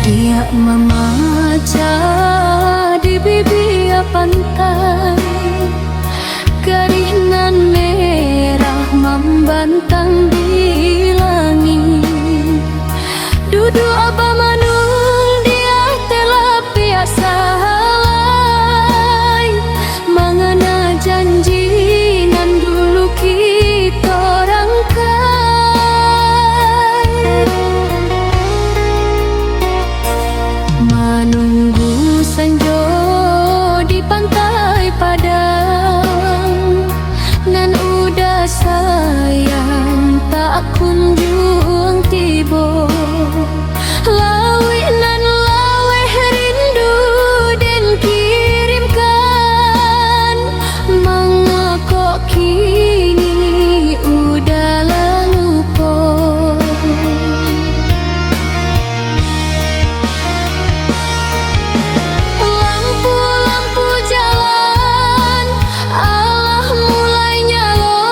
Riak memaca di bibir pantai, garis nan merah membantang di langit. Duduk abah manul dia telah biasa halai, mengena janji nan dulu kita rangkai. Menunggu senja di pantai Padang, nan udah sayang tak kunjung tiba. Lawih nan laweh rindu dan kirimkan, mengakok kini udah lupa. Lampu-lampu jalan Allah mulai nyala,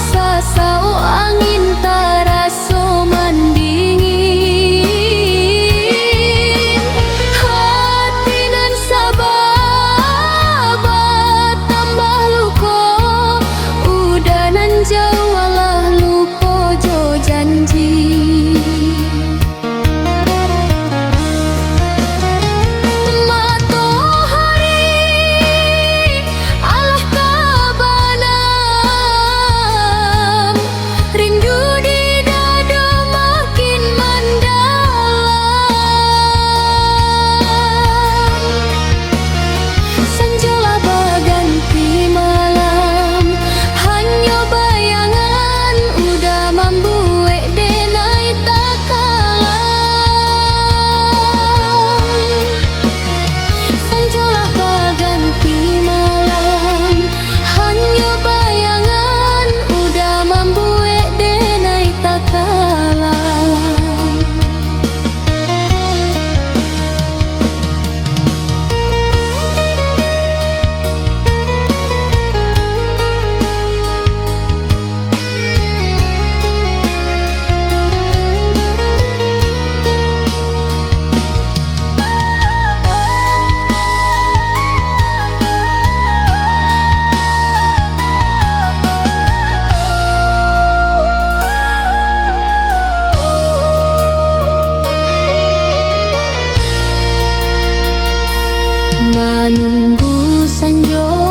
sasau angin terasa mendingin. Hati nan sabar tambah luka, udah nan jauh alah lupa jo janji. Menunggu senja